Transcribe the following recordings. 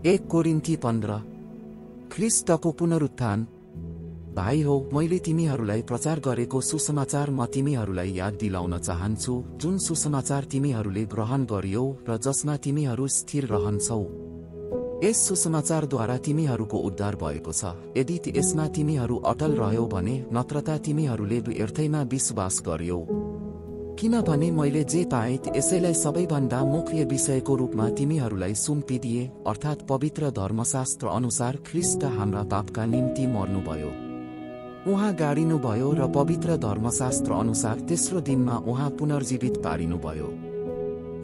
1 कोरिन्थी 15। ख्रीष्टको पुनरुत्थान। भाइ हो, मैले तिमीहरूलाई प्रचार गरेको सुसमाचार म तिमीहरूलाई याद दिलाउन चाहन्छु, जुन सुसमाचार तिमीहरूले ग्रहण गरियौ र जसमा तिमीहरू स्थिर रहन्छौ। यस सुसमाचारद्वारा तिमीहरूको उद्धार भएको छ, यदि यसमा तिमीहरू अटल रह्यौ भने, नत्रता तिमीहरूले व्यर्थैमा विश्वास गर्यौ। किनभने मैले जे पाएँ यसैलाई सबैभन्दा मुख्य विषयको रूपमा तिमीहरूलाई सुम्पिदिए, अर्थात् पवित्र धर्मशास्त्र अनुसार ख्रीष्ट हाम्रा पापका निम्ति मर्नुभयो। उहाँ गाडिनुभयो र पवित्र धर्मशास्त्र अनुसार तेस्रो दिनमा उहाँ पुनर्जीवित पारिनुभयो।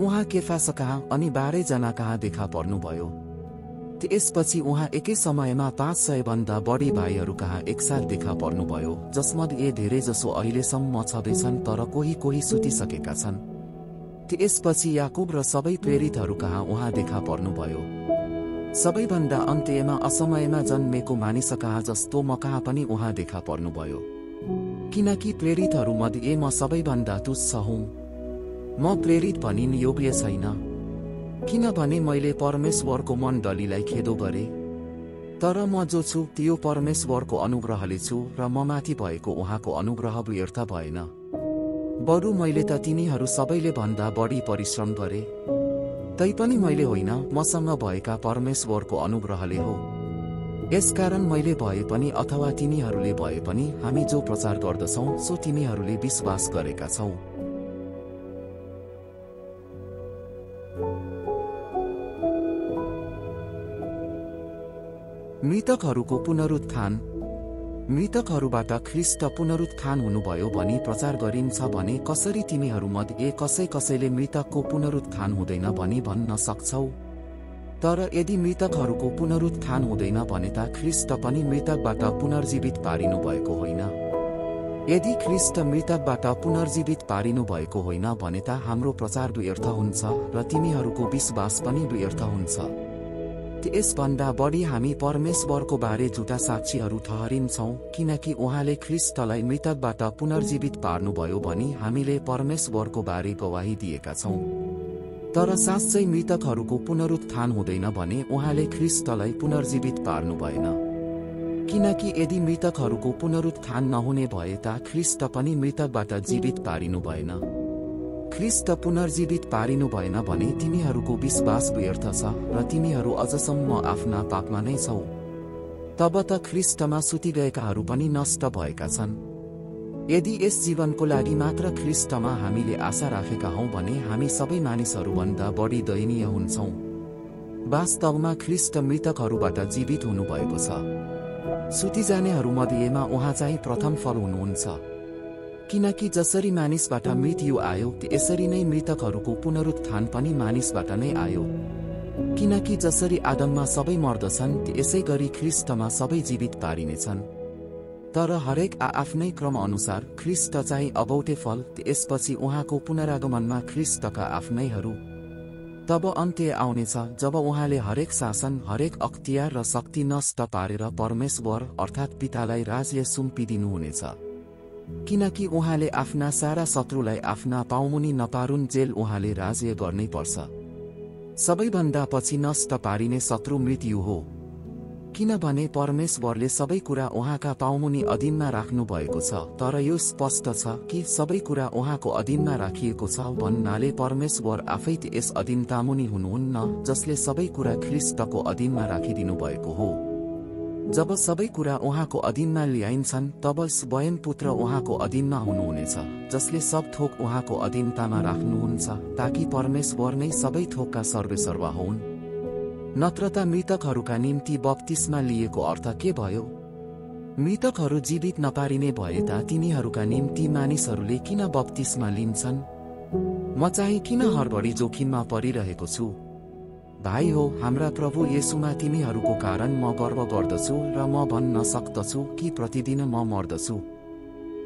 उहाँ केफासकहाँ अनि 12 जना कहाँ देखा पर्नुभयो। त्यसपछि उहाँ एकै समयमा 500 भन्दा बढी भाइहरू कहाँ एकसाथ देखा पर्नुभयो, जसमध्ये धेरैजसो अहिलेसम्म छँदैछन् तर कोही सुतिसकेका छन्। त्यसपछि याकुब र सबै प्रेरितहरू कहाँ उहाँ देखा पर्नुभयो। सबैभन्दा अन्त्यमा असमयमा जन्मेको मानिस कहाँ जस्तो म कहाँ पनि उहाँ देखा पर्नुभयो। किनकि प्रेरितहरूमध्ये म सबैभन्दा तुच्छ हुँ। म प्रेरित भनिन योग्य छैन, किनभने मैले परमेश्वरको मण्डलीलाई खेदो गरे। तर म जो छु त्यो परमेश्वरको अनुग्रहले छु र म माथि भएको उहाँको अनुग्रह व्यर्थ भएन। बरु मैले त तिनीहरू सबैले भन्दा बढी परिश्रम गरे। तैपनि मैले होइन, मसँग भएका परमेश्वरको अनुग्रहले हो। यसकारण मैले भए पनि अथवा तिमीहरूले भए पनि हामी जो प्रचार गर्दछौँ सो तिमीहरूले विश्वास गरेका छौ। मृतकहरूको पुनरुत्थान। मृतकहरूबाट ख्रीष्ट पुनरुत्थान हुनुभयो भनी प्रचार गरिन्छ भने कसरी तिमीहरूमध्ये कसैले मृतकको पुनरुत्थान हुँदैन भनी भन्न सक्छौ? तर यदि मृतकहरूको पुनरुत्थान हुँदैन भने त ख्रीष्ट पनि मृतकबाट पुनर्जीवित पारिनु भएको होइन। यदि ख्रीष्ट मृतकबाट पुनर्जीवित पारिनु भएको होइन भने त हाम्रो प्रचार व्यर्थ हुन्छ र तिमीहरूको विश्वास पनि व्यर्थ हुन्छ। यसभन्दा बढी हामी परमेश्वरको बारे झुटा साक्षीहरू ठहरिन्छौँ, किनकि उहाँले ख्रीष्टलाई मृतकबाट पुनर्जीवित पार्नुभयो भनी हामीले परमेश्वरको बारे गवाही दिएका छौँ। तर साँच्चै मृतकहरूको पुनरुत्थान हुँदैन भने उहाँले ख्रीष्टलाई पुनर्जीवित पार्नु भएन। किनकि यदि मृतकहरूको पुनरुत्थान नहुने भए त ख्रीष्ट पनि मृतकबाट जीवित पारिनु भएन। ख्रीष्ट पुनर्जीवित पारिनु भएन भने तिमीहरूको विश्वास व्यर्थ छ र तिमीहरू अझसम्म आफ्ना पापमा नै छौ। तब त ख्रीष्टमा सुतिगएकाहरू पनि नष्ट भएका छन्। यदि यस जीवनको लागि मात्र ख्रीष्टमा हामीले आशा राखेका हौँ भने हामी सबै मानिसहरूभन्दा बढी दयनीय हुन्छौँ। वास्तवमा ख्रीष्ट मृतकहरूबाट जीवित हुनुभएको छ। सुतिजानेहरूमध्येमा उहाँ चाहिँ प्रथम फल हुनुहुन्छ। किनकि जसरी मानिसबाट मृत्यु आयो त्यसरी नै मृतकहरूको पुनरुत्थान पनि मानिसबाट नै आयो। किनकि जसरी आदममा सबै मर्दछन् त्यसै गरी ख्रीष्टमा सबै जीवित पारिनेछन्। तर हरेक आफ्नै क्रम अनुसार ख्रीष्ट चाहिँ अबौटे फल, त्यसपछि उहाँको पुनरागमनमा ख्रीष्टका आफ्नैहरू। तब अन्त्य आउनेछ जब उहाँले हरेक शासन, हरेक अख्तियार र शक्ति नष्ट पारेर परमेश्वर अर्थात् पितालाई राज्य सुम्पिदिनुहुनेछ। किनकि उहाँले आफ्ना सारा शत्रुलाई आफ्ना पाउमुनि नपारुन् जेल उहाँले राज्य गर्नै पर्छ। सबैभन्दा पछि नष्ट पारिने शत्रु मृत्यु हो। किनभने परमेश्वरले सबै कुरा उहाँका पाउमुनि अधीनमा राख्नु भएको छ। तर यो स्पष्ट छ कि सबै कुरा उहाँको अधीनमा राखिएको छ भन्नाले परमेश्वर आफै यस अधीनतामुनि हुनुहुन्न, जसले सबै कुरा ख्रीष्टको अधीनमा राखिदिनु भएको हो। जब सबै कुरा उहाँको अधीनमा ल्याइन्छन् तब स्वयं पुत्र उहाँको अधीनमा हुनुहुनेछ, जसले सब थोक उहाँको अधीनतामा राख्नुहुन्छ, ताकि परमेश्वर नै सबै थोकका सर्वेसर्वा हुन्। नत्रता मृतकहरूका निम्ति बप्तिस्मा लिएको अर्थ के भयो? मृतकहरू जीवित नपारिने भए त तिनीहरूका निम्ति मानिसहरूले किन बप्तिस्मा लिन्छन्? म चाहिँ किन हरबडी जोखिममा परिरहेको छु? भाइ हो, हाम्रा प्रभु येशूमा तिमीहरूको कारण म गर्व गर्दछु र म भन्न सक्दछु कि प्रतिदिन म मर्दछु।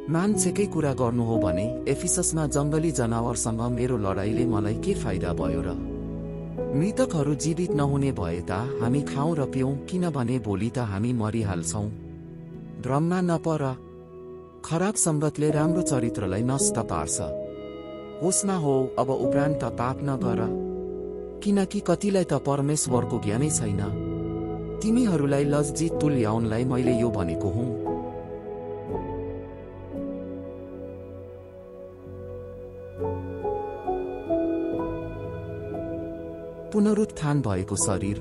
मान्छेकै कुरा गर्नु हो भने एफिससमा जङ्गली जनावरसँग मेरो लडाईँले मलाई के फाइदा भयो र? मृतकहरू जीवित नहुने भए त हामी खाउँ र पिउँ, किनभने भोलि त हामी मरिहाल्छौँ। भ्रममा नपर। खराब सङ्गतले राम्रो चरित्रलाई नष्ट पार्छ। होसमा हो, अब उपरान्त पाप नगर। किनकि कतिलाई त परमेश्वरको ज्ञानै छैन। तिमीहरूलाई लज्जित तुल्याउनलाई मैले यो भनेको हुँ। पुनरुत्थान भएको शरीर।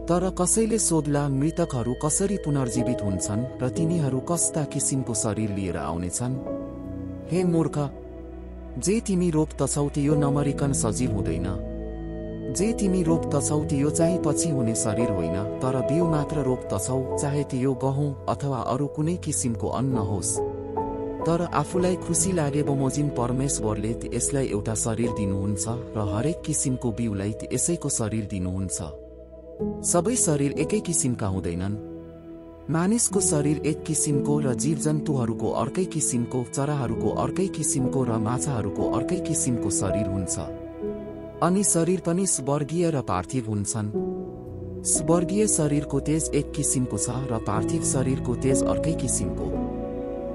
तर कसैले सोध्ला मृतकहरू कसरी पुनर्जीवित हुन्छन् र तिनीहरू कस्ता किसिमको शरीर लिएर आउनेछन्? हे मूर्ख, जे तिमी रोप्दछौ त्यो नमरिकन सजीव हुँदैन। जे तिमी रोप्दछौ त्यो चाहिँ पछि हुने शरीर होइन, तर बिउ मात्र रोप्दछौ, चाहे त्यो गहुँ अथवा अरू कुनै किसिमको अन्न होस्। तर आफूलाई खुसी लागे बमोजिम परमेश्वरले यसलाई एउटा शरीर दिनुहुन्छ र हरेक किसिमको बिउलाई यसैको शरीर दिनुहुन्छ। सबै शरीर एकै किसिमका हुँदैनन्। मानिसको शरीर एक किसिमको र जीवजन्तुहरूको अर्कै किसिमको, चराहरूको अर्कै किसिमको र माछाहरूको अर्कै किसिमको शरीर हुन्छ। अनि शरीर पनि स्वर्गीय र पार्थिव हुन्छन्। स्वर्गीय शरीरको तेज एक किसिमको छ र पार्थिव शरीरको तेज अर्कै किसिमको।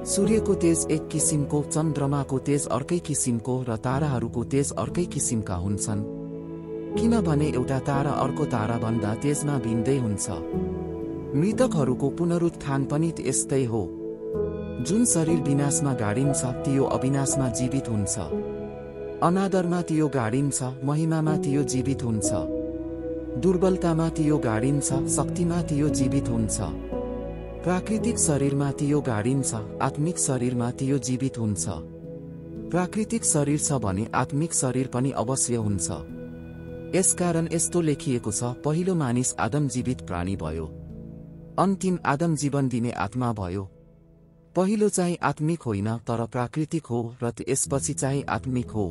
सूर्यको तेज एक किसिमको, चन्द्रमाको तेज अर्कै किसिमको र ताराहरूको तेज अर्कै किसिमका हुन्छन्। किनभने एउटा तारा अर्को ताराभन्दा तेजमा भिन्दै हुन्छ। मृतकहरूको पुनरुत्थान पनि यस्तै हो। जुन शरीर विनाशमा गाडिन्छ त्यो अविनाशमा जीवित हुन्छ। अनादरमा त्यो गाडिन्छ, महिमामा त्यो जीवित हुन्छ। दुर्बलतामा त्यो गाडिन्छ, शक्तिमा त्यो जीवित हुन्छ। प्राकृतिक शरीरमा त्यो गाडिन्छ, आत्मिक शरीरमा त्यो जीवित हुन्छ। प्राकृतिक शरीर छ भने आत्मिक शरीर पनि अवश्य हुन्छ। यसकारण यस्तो लेखिएको छ, पहिलो मानिस आदम जीवित प्राणी भयो, अन्तिम आदम जीवन दिने आत्मा भयो। पहिलो चाहिँ आत्मिक होइन तर प्राकृतिक हो र यसपछि चाहिँ आत्मिक हो।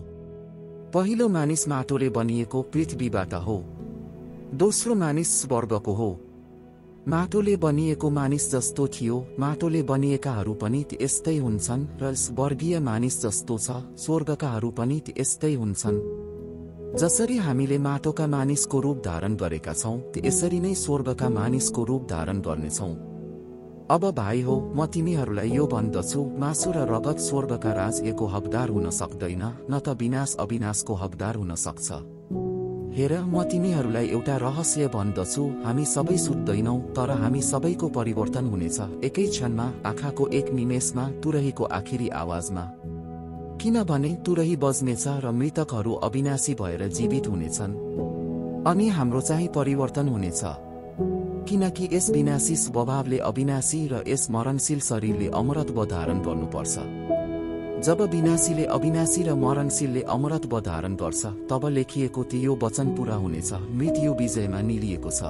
पहिलो मानिस माटोले बनिएको पृथ्वीबाट हो, दोस्रो मानिस स्वर्गको हो। माटोले बनिएको मानिस जस्तो थियो, माटोले बनिएकाहरू पनि यस्तै हुन्छन् र स्वर्गीय मानिस जस्तो छ, स्वर्गकाहरू पनि यस्तै हुन्छन्। जसरी हामीले माटोका मानिसको रूप धारण गरेका छौं, यसरी नै स्वर्गका मानिसको रूप धारण गर्नेछौं। अब भाइ हो, म तिमीहरूलाई यो भन्दछु, मासु र रगत स्वर्गका राज्यको हकदार हुन सक्दैन, न त विनाश अविनाशको हकदार हुन सक्छ। हेर, म तिमीहरूलाई एउटा रहस्य भन्दछु, हामी सबै सुत्दैनौं, तर हामी सबैको परिवर्तन हुनेछ, एकै क्षणमा, आँखाको एक निमेषमा, तुरहीको आखिरी आवाजमा। किनभने तुरही बज्नेछ र मृतकहरू अविनाशी भएर जीवित हुनेछन्, अनि हाम्रो चाहिँ परिवर्तन हुनेछ। किनकि यस विनाशी स्वभावले अविनाशी र यस मरणशील शरीरले अमरत्व धारण गर्नुपर्छ। जब विनाशीले अविनाशी र मरणशीलले अमरत्व धारण गर्छ, तब लेखिएको त्यो वचन पूरा हुनेछ, मृत्यु विजयमा निलिएको छ।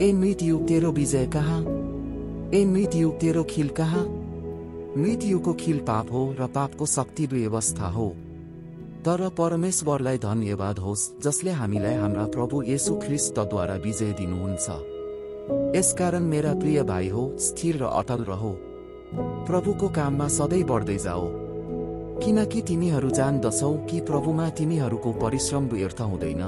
ए मृत्यु, तेरो विजय कहाँ? ए मृत्यु, तेरो खिल कहाँ? मृत्युको खिल पाप हो र पापको शक्ति व्यवस्था हो। तर परमेश्वरलाई धन्यवाद होस् जसले हामीलाई हाम्रा प्रभु येशू ख्रीष्टद्वारा विजय दिनुहुन्छ। यसकारण मेरा प्रिय भाइ हो, स्थिर र अटल रहो। प्रभुको काममा सधैँ बढ्दै जाओ, किनकि तिमीहरू जान्दछौ कि प्रभुमा तिमीहरूको परिश्रम व्यर्थ हुँदैन।